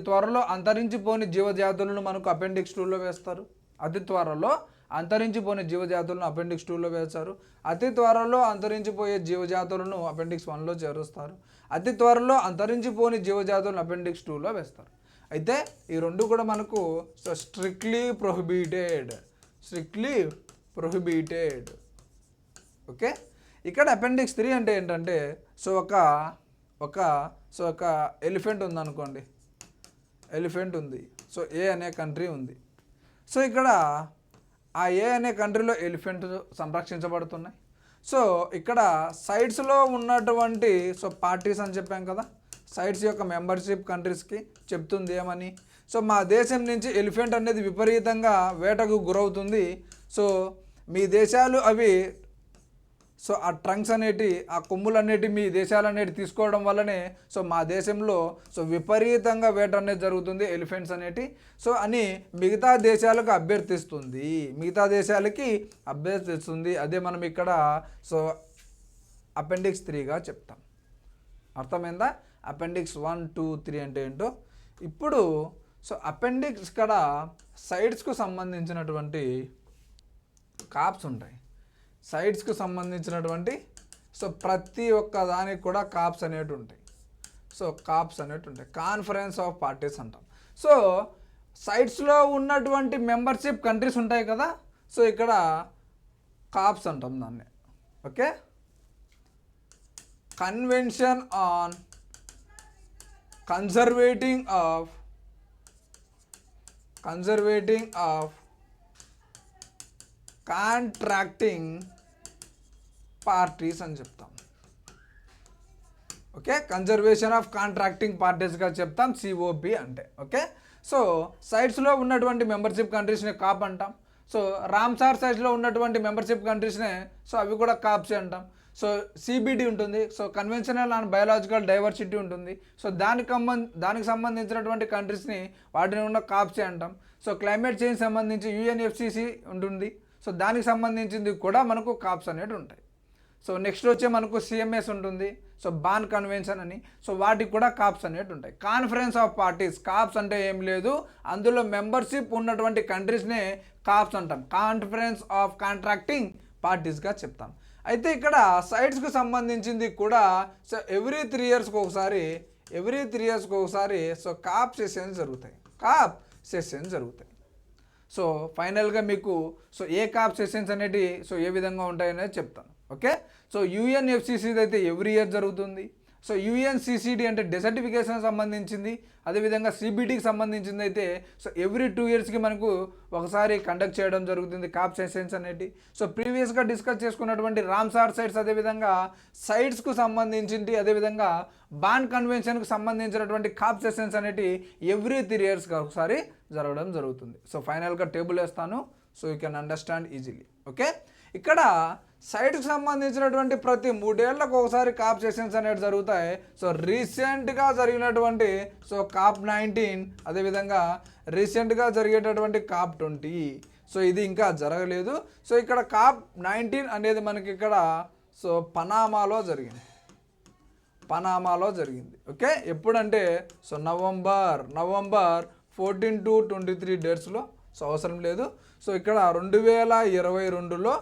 త్వరలో అంతరించిపోని జీవజాతులను మనకు అపెండిక్స్ 2లో వేస్తారు. అతి త్వరలో అంతరించిపోని జీవజాతులను అపెండిక్స్ 2లో వేస్తారు. అతి త్వరలో అంతరించిపోయే జీవజాతులను అపెండిక్స్ 1లో చేరుస్తారు. అతి త్వరలో అంతరించిపోని జీవజాతులను అపెండిక్స్ 2లో వేస్తారు. అయితే ఈ రెండు కూడా మనకు సో స్ట్రిక్ట్లీ ప్రొహిబిటెడ్. ఓకే, ఇక్కడ అపెండిక్స్ 3 అంటే ఏంటంటే సో ఒక ఎలిఫెంట్ ఉందనుకోండి, ఎలిఫెంట్ ఉంది. సో ఏ అనే కంట్రీ ఉంది. సో ఇక్కడ ఆ ఏ అనే కంట్రీలో ఎలిఫెంట్ సంరక్షించబడుతున్నాయి. సో ఇక్కడ సైట్స్లో ఉన్నటువంటి సో పార్టీస్ అని చెప్పాం కదా, సైట్స్ యొక్క మెంబర్షిప్ కంట్రీస్కి చెప్తుంది ఏమని? సో మా దేశం నుంచి ఎలిఫెంట్ అనేది విపరీతంగా వేటకు గురవుతుంది. సో మీ దేశాలు అవి సో ఆ ట్రంక్స్ అనేటి, ఆ కొమ్ములు అనేటి మీ దేశాలు అనేటి తీసుకోవడం వల్లనే సో మా దేశంలో సో విపరీతంగా వేట అనేది జరుగుతుంది ఎలిఫెంట్స్ అనేటి. సో అని మిగతా దేశాలకు అభ్యర్థిస్తుంది. అదే మనం ఇక్కడ సో అపెండిక్స్ 3గా చెప్తాం. అర్థమైందా? అపెండిక్స్ 1, 2, 3 అంటే ఏంటో. ఇప్పుడు సో అపెండిక్స్ ఇక్కడ సైడ్స్కు సంబంధించినటువంటి కాప్స్ ఉంటాయి. సైడ్స్కు సంబంధించినటువంటి సో ప్రతి ఒక్క దానికి కూడా కాప్స్ అనేవి ఉంటాయి. కాన్ఫరెన్స్ ఆఫ్ పార్టీస్ అంటాం. సో సైట్స్లో ఉన్నటువంటి మెంబర్షిప్ కంట్రీస్ ఉంటాయి కదా, సో ఇక్కడ కాప్స్ అంటాం దాన్ని. Okay, convention on conserving of contracting parties అని చెప్తాం. ఓకే, కన్జర్వేషన్ ఆఫ్ కాంట్రాక్టింగ్ పార్టీస్గా చెప్తాం, సిఓపి అంటే. ఓకే, సో సైట్స్లో ఉన్నటువంటి మెంబర్షిప్ కంట్రీస్ని కాప్ అంటాం. సో రామ్సార్ సైట్స్లో ఉన్నటువంటి మెంబర్షిప్ కంట్రీస్నే సో అవి కూడా కాప్సే అంటాం. సో సిబిడి ఉంటుంది, so conventional and biological diversity ఉంటుంది. సో దానికి సంబంధించినటువంటి కంట్రీస్ని వాటిని ఉన్న కాప్సే అంటాం. సో క్లైమేట్ చేంజ్ సంబంధించి యుఎన్ఎఫ్సిసి ఉంటుంది. సో దానికి సంబంధించింది కూడా మనకు కాప్స్ అనేవి ఉంటాయి. సో నెక్స్ట్ వచ్చే మనకు సిఎంఎస్ ఉంటుంది, సో బాన్ కన్వెన్షన్ అని. సో వాటికి కూడా కాప్స్ అనేవి ఉంటాయి. కాన్ఫరెన్స్ ఆఫ్ పార్టీస్, కాప్స్ అంటే ఏం లేదు, అందులో మెంబర్షిప్ ఉన్నటువంటి కంట్రీస్నే కాప్స్ అంటాం. కాన్ఫరెన్స్ ఆఫ్ కాంట్రాక్టింగ్ పార్టీస్గా చెప్తాం. అయితే ఇక్కడ సైట్స్కి సంబంధించింది కూడా సో ఎవ్రీ 3 ఇయర్స్కి ఒకసారి సో కాప్ సెషన్స్ జరుగుతాయి. సో ఫైనల్గా మీకు సో ఏ కాప్ సెషన్స్ అనేవి సో ఏ విధంగా ఉంటాయనేది చెప్తాను. ఓకే, సో యుఎన్ఎఫ్సిసిది అయితే ఎవ్రీ ఇయర్ జరుగుతుంది. సో యుఎన్సిసిడి అంటే డెసర్టిఫికేషన్ సంబంధించింది, అదేవిధంగా సిబిడికి సంబంధించింది అయితే సో ఎవ్రీ 2 ఇయర్స్కి మనకు ఒకసారి కండక్ట్ చేయడం జరుగుతుంది కాప్ సెషన్స్ అనేవి. సో ప్రీవియస్గా డిస్కస్ చేసుకున్నటువంటి రామ్సార్ సైట్స్, అదేవిధంగా సైట్స్కు సంబంధించింది, అదేవిధంగా బాన్ కన్వెన్షన్కు సంబంధించినటువంటి కాప్ సెషన్స్ అనేవి ఎవ్రీ 3 ఇయర్స్కి ఒకసారి జరగడం జరుగుతుంది. సో ఫైనల్గా టేబుల్ వేస్తాను, so you can understand easily. Okay, ఇక్కడ సైట్కి సంబంధించినటువంటి ప్రతి 3 ఏళ్లకు ఒకసారి కాప్ సెషన్స్ అనేవి జరుగుతాయి. సో రీసెంట్గా జరిగినటువంటి సో కాప్ 19, అదేవిధంగా రీసెంట్గా జరిగేటటువంటి కాప్ 20, సో ఇది ఇంకా జరగలేదు. సో ఇక్కడ కాప్ 19 అనేది మనకి ఇక్కడ సో పనామాలో జరిగింది. ఓకే, ఎప్పుడంటే సో నవంబర్ 14 to 23 డేట్స్లో. సో అవసరం లేదు. సో ఇక్కడ 2022లో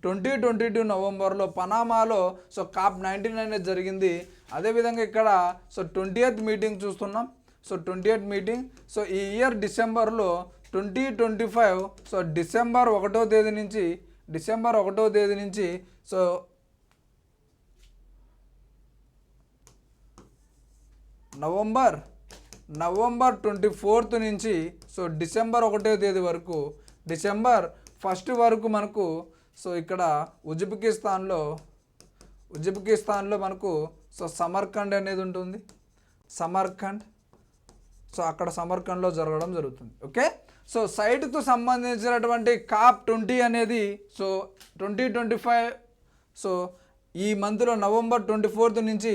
2022 నవంబర్లో పనామాలో సో కాప్ 19 అనేది జరిగింది. అదేవిధంగా ఇక్కడ సో 20th మీటింగ్ చూస్తున్నాం. సో 20th మీటింగ్ సో ఈ ఇయర్ డిసెంబర్లో 2025 సో డిసెంబర్ 1వ తేదీ నుంచి సో నవంబర్ 24th నుంచి సో డిసెంబర్ 1వ తేదీ వరకు, డిసెంబర్ 1st వరకు మనకు సో ఇక్కడ ఉజ్బెకిస్తాన్లో మనకు సో సమర్కండ్ అనేది ఉంటుంది. సో అక్కడ సమర్కండ్లో జరగడం జరుగుతుంది. ఓకే, సో సైట్కు సంబంధించినటువంటి COP20 అనేది సో 2025 సో ఈ మంత్లో నవంబర్ 24 నుంచి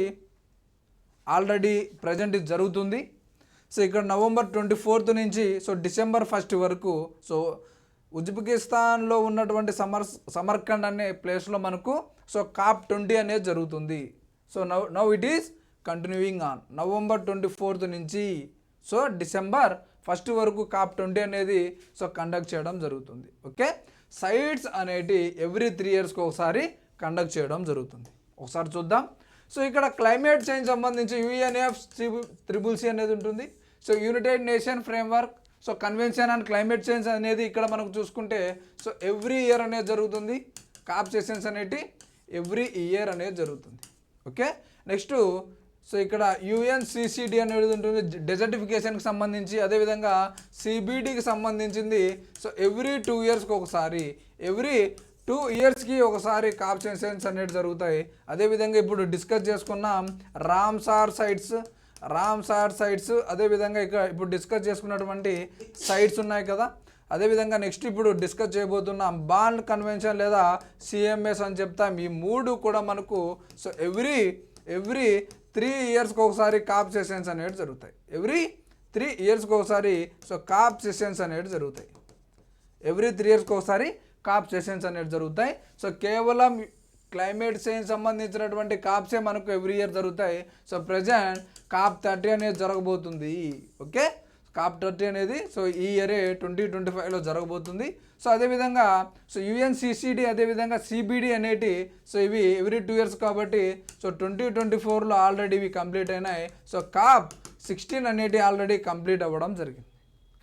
ఆల్రెడీ ప్రజెంట్ ఇది జరుగుతుంది. సో ఇక్కడ నవంబర్ 24 నుంచి సో డిసెంబర్ 1 వరకు సో ఉజ్బెకిస్తాన్లో ఉన్నటువంటి సమర్కండ్ అనే ప్లేస్లో మనకు సో COP20 అనేది జరుగుతుంది. So now it is continuing on November 24 నుంచి సో డిసెంబర్ 1 వరకు COP20 అనేది సో కండక్ట్ చేయడం జరుగుతుంది. ఓకే, సైట్స్ అనేటి ఎవ్రీ 3 ఇయర్స్కి ఒకసారి కండక్ట్ చేయడం జరుగుతుంది. ఒకసారి చూద్దాం. సో ఇక్కడ క్లైమేట్ చేంజ్ సంబంధించి UNFCCC అనేది ఉంటుంది. So United nation framework so convention and climate change అనేది ఇక్కడ మనకు చూసుకుంటే సో ఎవ్రీ ఇయర్ అనేది జరుగుతుంది. COP సెషన్స్ అనేటి ఎవ్రీ ఇయర్ అనేది జరుగుతుంది. ఓకే, నెక్స్ట్ సో ఇక్కడ UNCCD అనేది ఉంటుంది డెజర్టిఫికేషన్కి సంబంధించి, అదేవిధంగా CBDకి సంబంధించింది సో ఎవ్రీ 2 ఇయర్స్కి ఒకసారి, ఎవ్రీ 2 ఇయర్స్కి ఒకసారి COP సెషన్స్ అనేవి జరుగుతాయి. అదేవిధంగా ఇప్పుడు డిస్కస్ చేసుకున్నాం రామ్సార్ సైట్స్, అదేవిధంగా ఇక్కడ ఇప్పుడు డిస్కస్ చేసుకున్నటువంటి సైట్స్ ఉన్నాయి కదా. అదేవిధంగా నెక్స్ట్ ఇప్పుడు డిస్కస్ చేయబోతున్నాం బాన్ కన్వెన్షన్ లేదా CMS అని చెప్తాం. ఈ 3 కూడా మనకు సో ఎవ్రీ 3 ఇయర్స్కి ఒకసారి COP సెషన్స్ అనేవి జరుగుతాయి. ఎవ్రీ 3 ఇయర్స్కి ఒకసారి సో COP సెషన్స్ అనేవి జరుగుతాయి. ఎవ్రీ 3 ఇయర్స్కి ఒకసారి COP సెషన్స్ అనేవి జరుగుతాయి. సో కేవలం క్లైమేట్ చేంజ్ సంబంధించినటువంటి COPసే మనకు ఎవ్రీ ఇయర్ జరుగుతాయి. సో ప్రజెంట్ COP30 అనేది జరగబోతుంది. ఓకే, COP30 అనేది సో ఈ ఇయరే 2025లో జరగబోతుంది. సో అదేవిధంగా సో UNCCD అదేవిధంగా CBD అనేటి సో ఇవి ఎవ్రీ 2 ఇయర్స్ కాబట్టి సో 2024లో ఆల్రెడీ ఇవి కంప్లీట్ అయినాయి. సో COP16 అనేటి ఆల్రెడీ కంప్లీట్ అవ్వడం జరిగింది.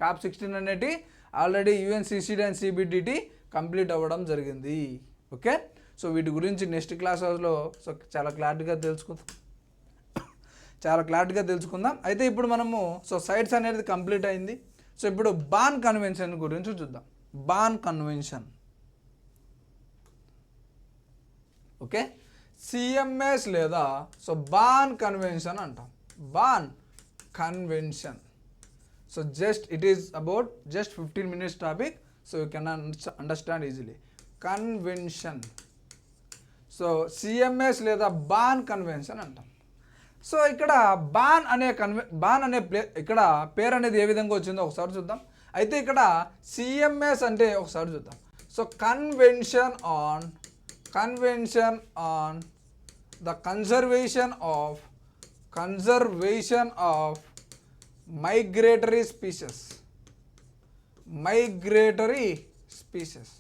COP16 అనేటి already UNCCD and CBD complete అవ్వడం జరిగింది. ఓకే, సో వీటి గురించి నెక్స్ట్ క్లాసెస్లో సో చాలా క్లారిటీగా తెలుసుకుందాం. అయితే ఇప్పుడు మనము సో సైట్స్ అనేది కంప్లీట్ అయింది. సో ఇప్పుడు బాన్ కన్వెన్షన్ గురించి చూద్దాం. బాన్ కన్వెన్షన్, ఓకే, CMS లేదా సో బాన్ కన్వెన్షన్ అంటాం. Bonn convention so just it is about just 15 minutes topic. So you can understand easily. Convention so CMS లేదా Bonn convention అంటాం. So ఇక్కడ బాన్ అనే ఇక్కడ పేరు అనేది ఏ విధంగా వచ్చిందో ఒకసారి చూద్దాం. అయితే ఇక్కడ CMS అంటే ఒకసారి చూద్దాం. So convention on the conservation of migratory species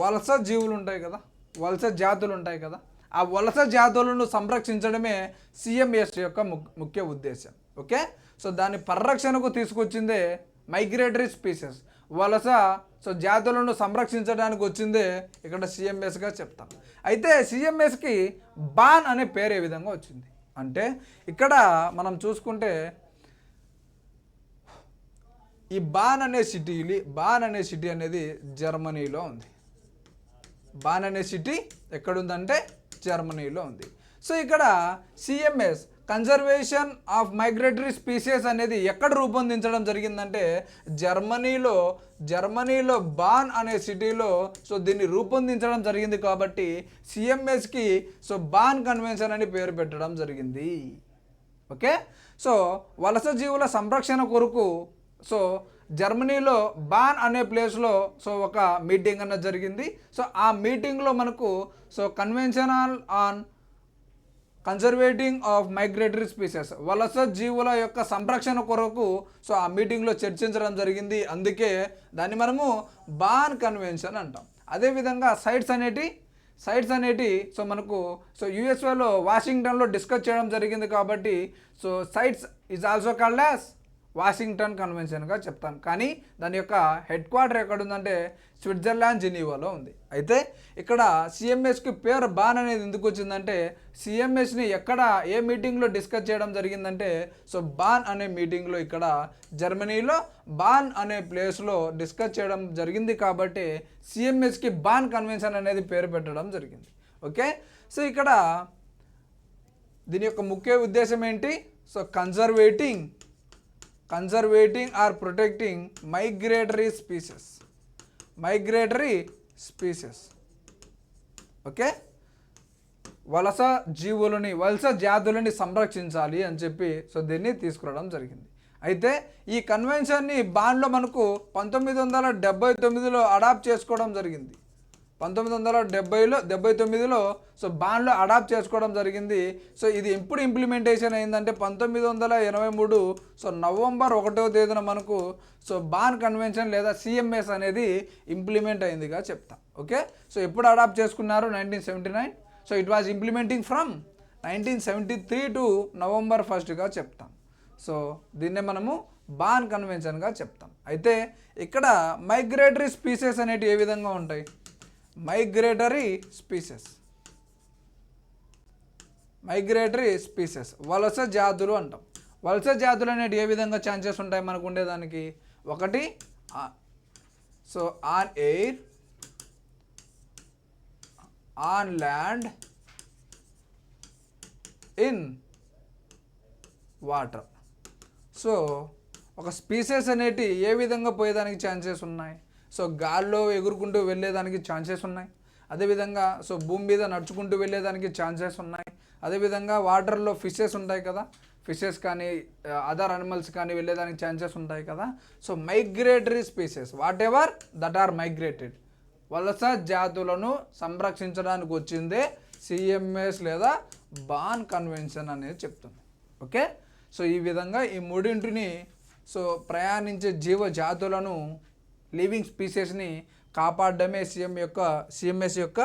వలస జీవులు ఉంటాయి కదా, వలస జాతులు ఉంటాయి కదా, ఆ వలస జాతులను సంరక్షించడమే CMS యొక్క ముఖ్య ఉద్దేశం. ఓకే, సో దాని పరిరక్షణకు తీసుకొచ్చిందే మైగ్రేటరీ స్పీసెస్, వలస సో జాతులను సంరక్షించడానికి వచ్చిందే ఇక్కడ CMSగా చెప్తాం. అయితే CMSకి బాన్ అనే పేరు ఏ విధంగా వచ్చింది అంటే ఇక్కడ మనం చూసుకుంటే ఈ బాన్ అనే సిటీ అనేది జర్మనీలో ఉంది. బాన్ అనే సిటీ ఎక్కడుందంటే జర్మనీలో ఉంది. సో ఇక్కడ CMS conservation of migratory species అనేది ఎక్కడ రూపొందించడం జరిగిందంటే జర్మనీలో బాన్ అనే సిటీలో సో దీన్ని రూపొందించడం జరిగింది. కాబట్టి CMSకి సో బాన్ కన్వెన్షన్ అని పేరు పెట్టడం జరిగింది. ఓకే, సో వలస జీవుల సంరక్షణ కొరకు సో జర్మనీలో బాన్ అనే ప్లేస్లో సో ఒక మీటింగ్ అన్నది జరిగింది. సో ఆ మీటింగ్లో మనకు so convention on conserving of migratory species వలస జీవుల యొక్క సంరక్షణ కొరకు సో ఆ మీటింగ్లో చర్చించడం జరిగింది. అందుకే దాన్ని మనము బాన్ కన్వెన్షన్ అంటాం. అదేవిధంగా సైట్స్ అనేటి సో మనకు సో USA వాషింగ్టన్లో డిస్కస్ చేయడం జరిగింది. కాబట్టి so CITES is also called as Washington కన్వెన్షన్గా చెప్తాను. కానీ దాని యొక్క హెడ్ క్వార్టర్ ఎక్కడ ఉందంటే స్విట్జర్లాండ్ జెనీవాలో ఉంది. అయితే ఇక్కడ CMSకి పేరు బాన్ అనేది ఎందుకు వచ్చిందంటే CMSని ఎక్కడ ఏ మీటింగ్లో డిస్కస్ చేయడం జరిగిందంటే సో బాన్ అనే మీటింగ్లో ఇక్కడ జర్మనీలో బాన్ అనే ప్లేస్లో డిస్కస్ చేయడం జరిగింది. కాబట్టి CMSకి బాన్ కన్వెన్షన్ అనేది పేరు పెట్టడం జరిగింది. ఓకే, సో ఇక్కడ దీని యొక్క ముఖ్య ఉద్దేశం ఏంటి? So conserving conserving or protecting migratory species. Okay, వలస జాతులని సంరక్షించాలి అని చెప్పి సో దీన్ని తీసుకురావడం జరిగింది. అయితే ఈ కన్వెన్షన్ని బాన్లో మనకు 1979లో అడాప్ట్ చేసుకోవడం జరిగింది. 1979లో సో బాన్లో అడాప్ట్ చేసుకోవడం జరిగింది. సో ఇది ఎప్పుడు ఇంప్లిమెంటేషన్ అయిందంటే 1983 సో నవంబర్ 1వ తేదీన మనకు సో బాన్ కన్వెన్షన్ లేదా సిఎంఎస్ అనేది ఇంప్లిమెంట్ అయిందిగా చెప్తా. ఓకే, సో ఎప్పుడు అడాప్ట్ చేసుకున్నారు? 1979. So it was implementing from 1973 to November 1గా చెప్తాం. సో దీన్నే మనము బాన్ కన్వెన్షన్గా చెప్తాం. అయితే ఇక్కడ మైగ్రేటరీ స్పీసెస్ అనేటివి ఏ విధంగా ఉంటాయి? మైగ్రేటరీ స్పీసెస్ వలస జాతులు అంటాం. వలస జాతులు అనేటివి ఏ విధంగా ఛాన్సెస్ ఉంటాయి మనకు ఉండేదానికి? ఒకటి so on air, on land, in water. So ఒక స్పీసెస్ అనేటి ఏ విధంగా పోయేదానికి ఛాన్సెస్ ఉన్నాయి? సో గాల్లో ఎగురుకుంటూ వెళ్ళేదానికి ఛాన్సెస్ ఉన్నాయి. అదేవిధంగా సో భూమి మీద నడుచుకుంటూ వెళ్ళేదానికి ఛాన్సెస్ ఉన్నాయి. అదేవిధంగా వాటర్లో ఫిషెస్ ఉంటాయి కదా, ఫిషెస్ కానీ అదర్ అనిమల్స్ కానీ వెళ్ళేదానికి ఛాన్సెస్ ఉంటాయి కదా. So migratory species whatever that are migrated, వలస జాతులను సంరక్షించడానికి వచ్చిందే సిఎంఎస్ లేదా బాన్ కన్వెన్షన్ అనేది చెప్తుంది. ఓకే, సో ఈ విధంగా ఈ మూడింటిని సో ప్రయాణించే జీవ జాతులను లివింగ్ స్పీసెస్ని కాపాడడమే సిఎంఎస్ యొక్క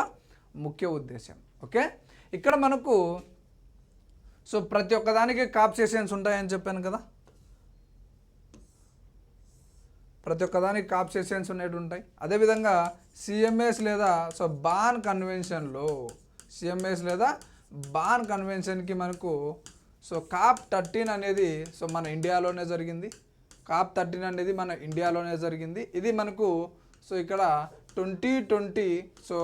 ముఖ్య ఉద్దేశం. ఓకే, ఇక్కడ మనకు సో ప్రతి ఒక్కదానికి కాప్ సెషన్స్ ఉంటాయని చెప్పాను కదా, ప్రతి ఒక్కదానికి కాప్ సెషన్స్ అనేవి ఉంటాయి. అదేవిధంగా సిఎంఎస్ లేదా సో బాన్ కన్వెన్షన్కి మనకు సో COP 13 అనేది సో మన ఇండియాలోనే జరిగింది. COP 13 అనేది మన ఇండియాలోనే జరిగింది. ఇది మనకు సో ఇక్కడ 2020 సో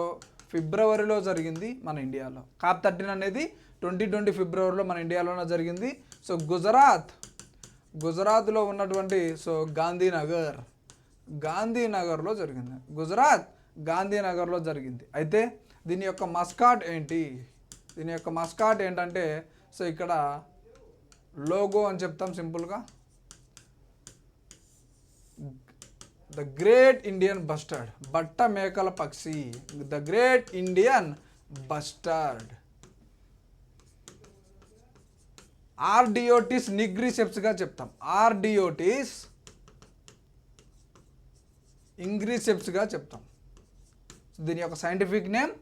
ఫిబ్రవరిలో జరిగింది మన ఇండియాలో. COP 13 అనేది 2020 ఫిబ్రవరిలో మన ఇండియాలోనే జరిగింది. సో గుజరాత్లో ఉన్నటువంటి సో గాంధీనగర్లో జరిగింది. గాంధీనగర్లో జరిగింది. అయితే దీని యొక్క మస్కాట్ ఏంటంటే సో ఇక్కడ లోగో అని చెప్తాం సింపుల్గా, ద గ్రేట్ ఇండియన్ బస్టర్డ్, బట్ట మేకల పక్షి, ద గ్రేట్ ఇండియన్ బస్టర్డ్. ఆర్డియోటిస్ నిగ్రిసెప్స్గా చెప్తాం, ఆర్డియోటిస్ ఇంగ్రిసెప్స్గా చెప్తాం. దీని యొక్క సైంటిఫిక్ నేమ్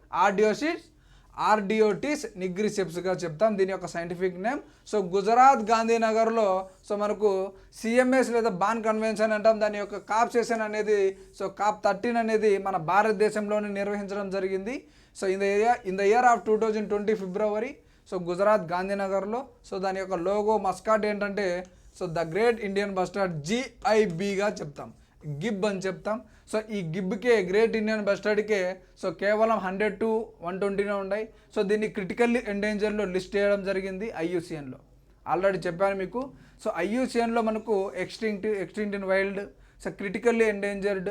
ఆర్డియోటిస్ నిగ్రిసెప్స్గా చెప్తాం దీని యొక్క సైంటిఫిక్ నేమ్. సో గుజరాత్ గాంధీనగర్లో సో మనకు సిఎంఎస్ లేదా బాన్ కన్వెన్షన్ అంటాం. దాని యొక్క కాప్ సెషన్ అనేది సో COP 13 అనేది మన భారతదేశంలోనే నిర్వహించడం జరిగింది. So in the year of 2020 February so Gujarat గాంధీనగర్లో. సో దాని యొక్క లోగో మస్కాట్ ఏంటంటే so the great Indian bustard, GIBగా చెప్తాం, గిబ్ అని చెప్తాం. సో ఈ గిబ్కే గ్రేట్ ఇండియన్ బస్టర్డ్కే సో కేవలం 100 to 120 ఉన్నాయి. సో దీన్ని క్రిటికల్లీ ఎండేంజర్లో లిస్ట్ చేయడం జరిగింది IUCNలో. ఆల్రెడీ చెప్పాను మీకు. సో IUCNలో మనకు extinct in wild, so critically endangered,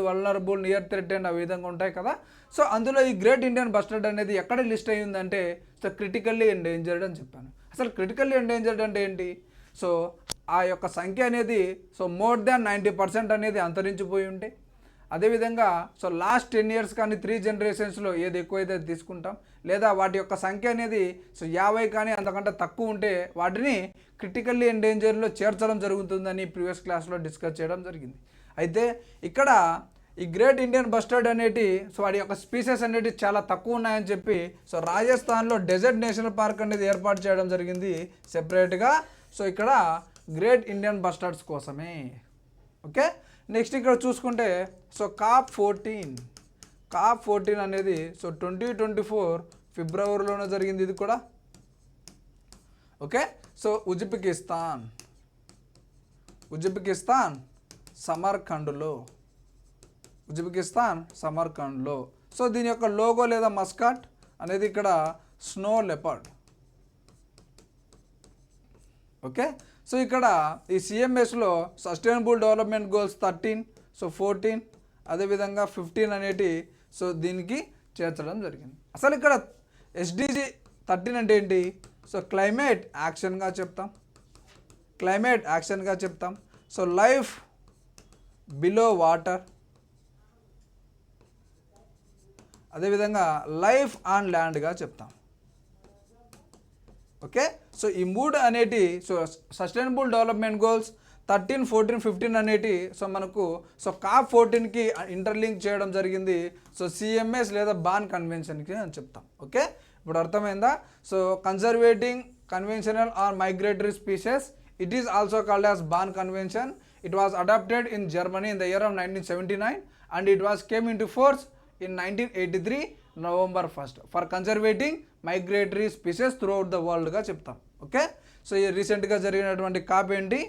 vulnerable, near threatened ఆ విధంగా ఉంటాయి కదా. సో అందులో ఈ గ్రేట్ ఇండియన్ బస్టర్డ్ అనేది ఎక్కడ లిస్ట్ అయ్యిందంటే సో క్రిటికల్లీ ఎండేంజర్డ్ అని చెప్పాను. అసలు క్రిటికల్లీ ఎండేంజర్డ్ అంటే ఏంటి? సో ఆ యొక్క సంఖ్య అనేది సో మోర్ దాన్ 90% అనేది అంతరించిపోయి ఉంటే, అదేవిధంగా సో లాస్ట్ 10 years కానీ 3 generations ఏది ఎక్కువైతే తీసుకుంటాం, లేదా వాటి యొక్క సంఖ్య అనేది సో 50 కానీ అంతకంటే తక్కువ ఉంటే వాటిని క్రిటికల్లీ ఎండేంజర్లో చేర్చడం జరుగుతుందని ప్రీవియస్ క్లాస్లో డిస్కస్ చేయడం జరిగింది. అయితే ఇక్కడ ఈ గ్రేట్ ఇండియన్ బస్టర్డ్ అనేటి సో వాటి యొక్క స్పీసెస్ అనేవి చాలా తక్కువ ఉన్నాయని చెప్పి సో రాజస్థాన్లో డెజర్ట్ నేషనల్ పార్క్ అనేది ఏర్పాటు చేయడం జరిగింది సెపరేట్గా. సో ఇక్కడ గ్రేట్ ఇండియన్ బస్టర్డ్స్ కోసమే. ఓకే, నెక్స్ట్ ఇక్కడ చూసుకుంటే సో COP 14 అనేది సో 2024 ఫిబ్రవరిలోనే జరిగింది ఇది కూడా. ఓకే, సో ఉజ్బెకిస్తాన్ సమర్కండ్లో. సో దీని యొక్క లోగో లేదా మస్కాట్ అనేది ఇక్కడ స్నో లెపర్డ్. ఓకే, సో ఇక్కడ ఈ సిఎంఎస్లో సస్టైనబుల్ డెవలప్మెంట్ గోల్స్ 13, సో 14, అదేవిధంగా 15 అనేటి సో దీనికి చేర్చడం జరిగింది. అసలు ఇక్కడ ఎస్డిజి 13 అంటే ఏంటి? సో క్లైమేట్ యాక్షన్గా చెప్తాం, క్లైమేట్ యాక్షన్గా చెప్తాం. సో లైఫ్ బిలో వాటర్, అదేవిధంగా లైఫ్ ఆన్ ల్యాండ్గా చెప్తాం. ఓకే, సో ఈ 3 అనేటి సో సస్టైనబుల్ డెవలప్మెంట్ గోల్స్ 13, 14, 15 అనేటి సో మనకు సో COP14కి ఇంటర్లింక్ చేయడం జరిగింది. సో సిఎంఎస్ లేదా బాన్ కన్వెన్షన్కి అని చెప్తాం. ఓకే, ఇప్పుడు అర్థమైందా? So conserving conventional or migratory species, it is also called as Bonn convention. It was adopted in Germany in the year of 1979 and it was came into force in 1983 November 1st for conserving migratory species throughout the వరల్డ్గా చెప్తాం. Okay, so ఈ రీసెంట్గా జరిగినటువంటి cap ఏంటి?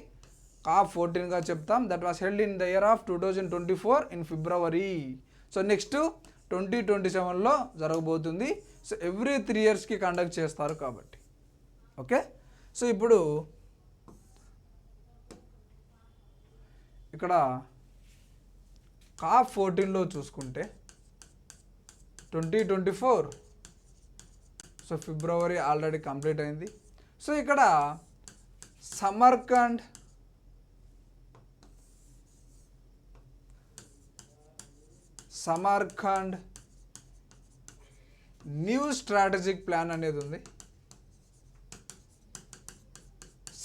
COP14గా చెప్తాం. That was held in the year of 2024 in February. So next 2027లో జరగబోతుంది. సో ఎవ్రీ 3 yearsకి కండక్ట్ చేస్తారు కాబట్టి. ఓకే, సో ఇప్పుడు ఇక్కడ COP14లో చూసుకుంటే 2024 సో ఫిబ్రవరి ఆల్రెడీ కంప్లీట్ అయింది. సో ఇక్కడ సమర్ఖండ్ న్యూ స్ట్రాటజిక్ ప్లాన్ అనేది ఉంది.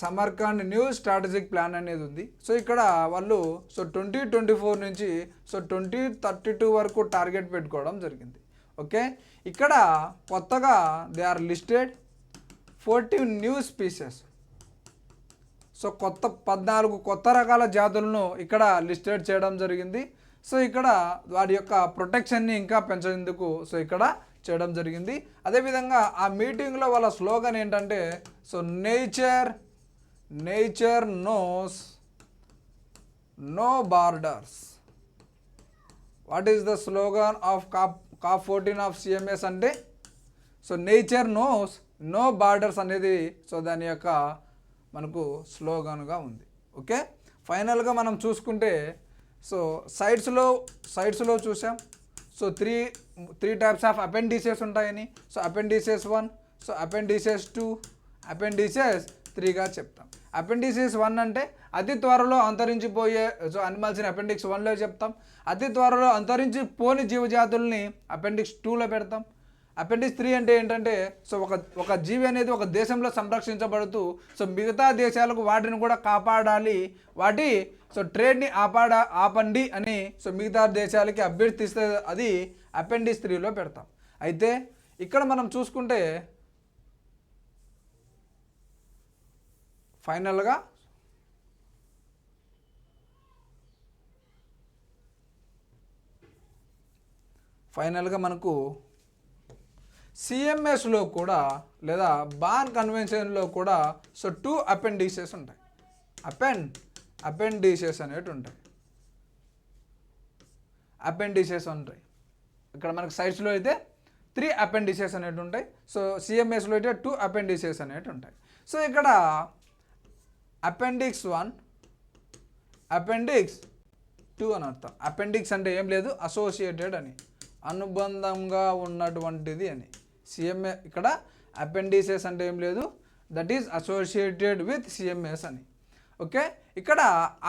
సమర్ఖండ్ న్యూ స్ట్రాటజిక్ ప్లాన్ అనేది ఉంది. సో ఇక్కడ వాళ్ళు సో 2024 నుంచి సో 2032 వరకు టార్గెట్ పెట్టుకోవడం జరిగింది. ఓకే, ఇక్కడ కొత్తగా they are listed 14 new species. So 14 కొత్త రకాల జాతులను ఇక్కడ లిస్టెడ్ చేయడం జరిగింది. సో ఇక్కడ వాటి యొక్క ప్రొటెక్షన్ని ఇంకా పెంచేందుకు సో ఇక్కడ చేయడం జరిగింది. అదేవిధంగా ఆ మీటింగ్లో వాళ్ళ స్లోగన్ ఏంటంటే so nature knows no borders. What is the slogan of COP14 of CMS అంటే so nature knows no borders అనేది సో దాని యొక్క మనకు స్లోగన్గా ఉంది. ఓకే, ఫైనల్గా మనం చూసుకుంటే సో సైడ్స్లో చూసాం. So three types of appendices ఉంటాయని. సో అపెండిసెస్ 1, సో అపెండిసెస్ 2, అపెండిసెస్ 3గా చెప్తాం. అపెండిసెస్ 1 అంటే అతి త్వరలో అంతరించిపోయే సో అనిమల్స్ని అపెండిక్స్ 1లో చెప్తాం. అతి త్వరలో అంతరించిపోని జీవజాతుల్ని అపెండిక్స్ 2లో పెడతాం. అపెండిక్స్ 3 అంటే ఏంటంటే సో ఒక జీవి అనేది ఒక దేశంలో సంరక్షించబడుతూ సో మిగతా దేశాలకు వాటిని కూడా కాపాడాలి, వాటి సో ట్రేడ్ని ఆపండి అని సో మిగతా దేశాలకి అభ్యర్థిస్తే అది అపెండిక్స్ 3లో పెడతాం. అయితే ఇక్కడ మనం చూసుకుంటే ఫైనల్గా మనకు సిఎంఎస్లో కూడా లేదా బాన్ కన్వెన్షన్లో కూడా సో 2 అపెండిసెస్ ఉంటాయి. అపెండిసెస్ అనేవి ఉంటాయి. ఇక్కడ మనకు సైడ్స్లో అయితే 3 అపెండిసెస్ అనేవి ఉంటాయి. సో సిఎంఎస్లో అయితే 2 అపెండిసెస్ అనేవి ఉంటాయి. సో ఇక్కడ అపెండిక్స్ 1, అపెండిక్స్ 2 అని అర్థం. అపెండిక్స్ అంటే ఏం లేదు, అసోసియేటెడ్ అని, అనుబంధంగా ఉన్నటువంటిది అని. సిఎంఏ ఇక్కడ అపెండిసెస్ అంటే ఏం లేదు, that is associated with CMS అని. ఓకే, ఇక్కడ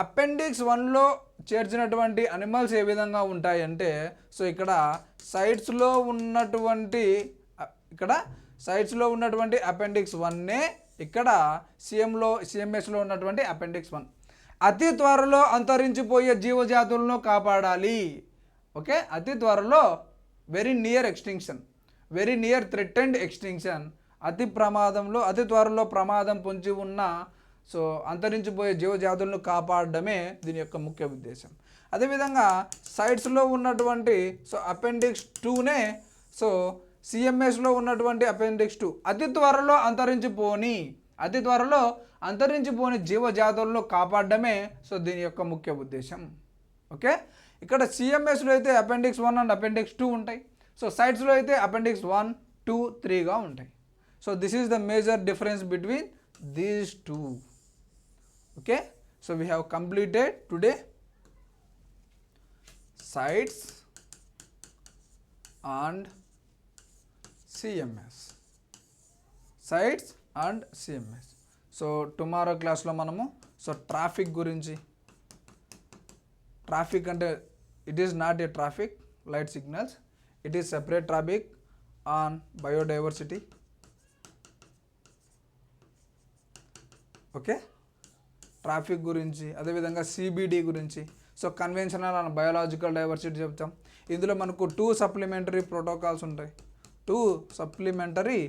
అపెండిక్స్ 1లో చేర్చినటువంటి అనిమల్స్ ఏ విధంగా ఉంటాయి అంటే సో ఇక్కడ సైడ్స్లో ఉన్నటువంటి అపెండిక్స్ 1నే ఇక్కడ సిఎంఎస్లో ఉన్నటువంటి అపెండిక్స్ 1. అతి త్వరలో అంతరించిపోయే జీవజాతులను కాపాడాలి. ఓకే, అతి త్వరలో వెరీ నియర్ థ్రెటెండ్ ఎక్స్టింక్షన్, అతి త్వరలో ప్రమాదం పొంచి ఉన్న సో అంతరించిపోయే జీవజాతులను కాపాడడమే దీని యొక్క ముఖ్య ఉద్దేశం. అదేవిధంగా సైడ్స్లో ఉన్నటువంటి సో అపెండిక్స్ 2నే సో సిఎంఎస్లో ఉన్నటువంటి అపెండిక్స్ 2 అతి త్వరలో అంతరించిపోని జీవజాతులను కాపాడడమే సో దీని యొక్క ముఖ్య ఉద్దేశం. ఓకే, ఇక్కడ సిఎంఎస్లో అయితే అపెండిక్స్ 1 అండ్ అపెండిక్స్ 2 ఉంటాయి. సో సైడ్స్లో అయితే అపెండిక్స్ 1, 2, 3గా ఉంటాయి. So this is the major difference between these 2. Okay, so we have completed today sites and CMS. Sites and CMS. So tomorrow క్లాస్లో మనము సో ట్రాఫిక్ గురించి, ట్రాఫిక్ అంటే it is not a traffic light signals, it is separate traffic on biodiversity. Okay, traffic గురించి, అదేవిధంగా CBD గురించి, so conventional and biological diversity చెప్తాం. ఇందులో మనకు 2 సప్లిమెంటరీ ప్రోటోకాల్స్ ఉంటాయి. 2 సప్లిమెంటరీ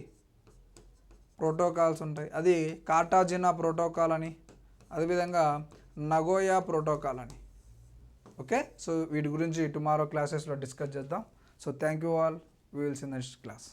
ప్రోటోకాల్స్ ఉంటాయి. అది కార్టాజినా ప్రోటోకాల్ అని, అదేవిధంగా నగోయా ప్రోటోకాల్ అని. ఓకే, సో వీటి గురించి టుమారో క్లాసెస్లో డిస్కస్ చేద్దాం. So thank you all, we will see next class.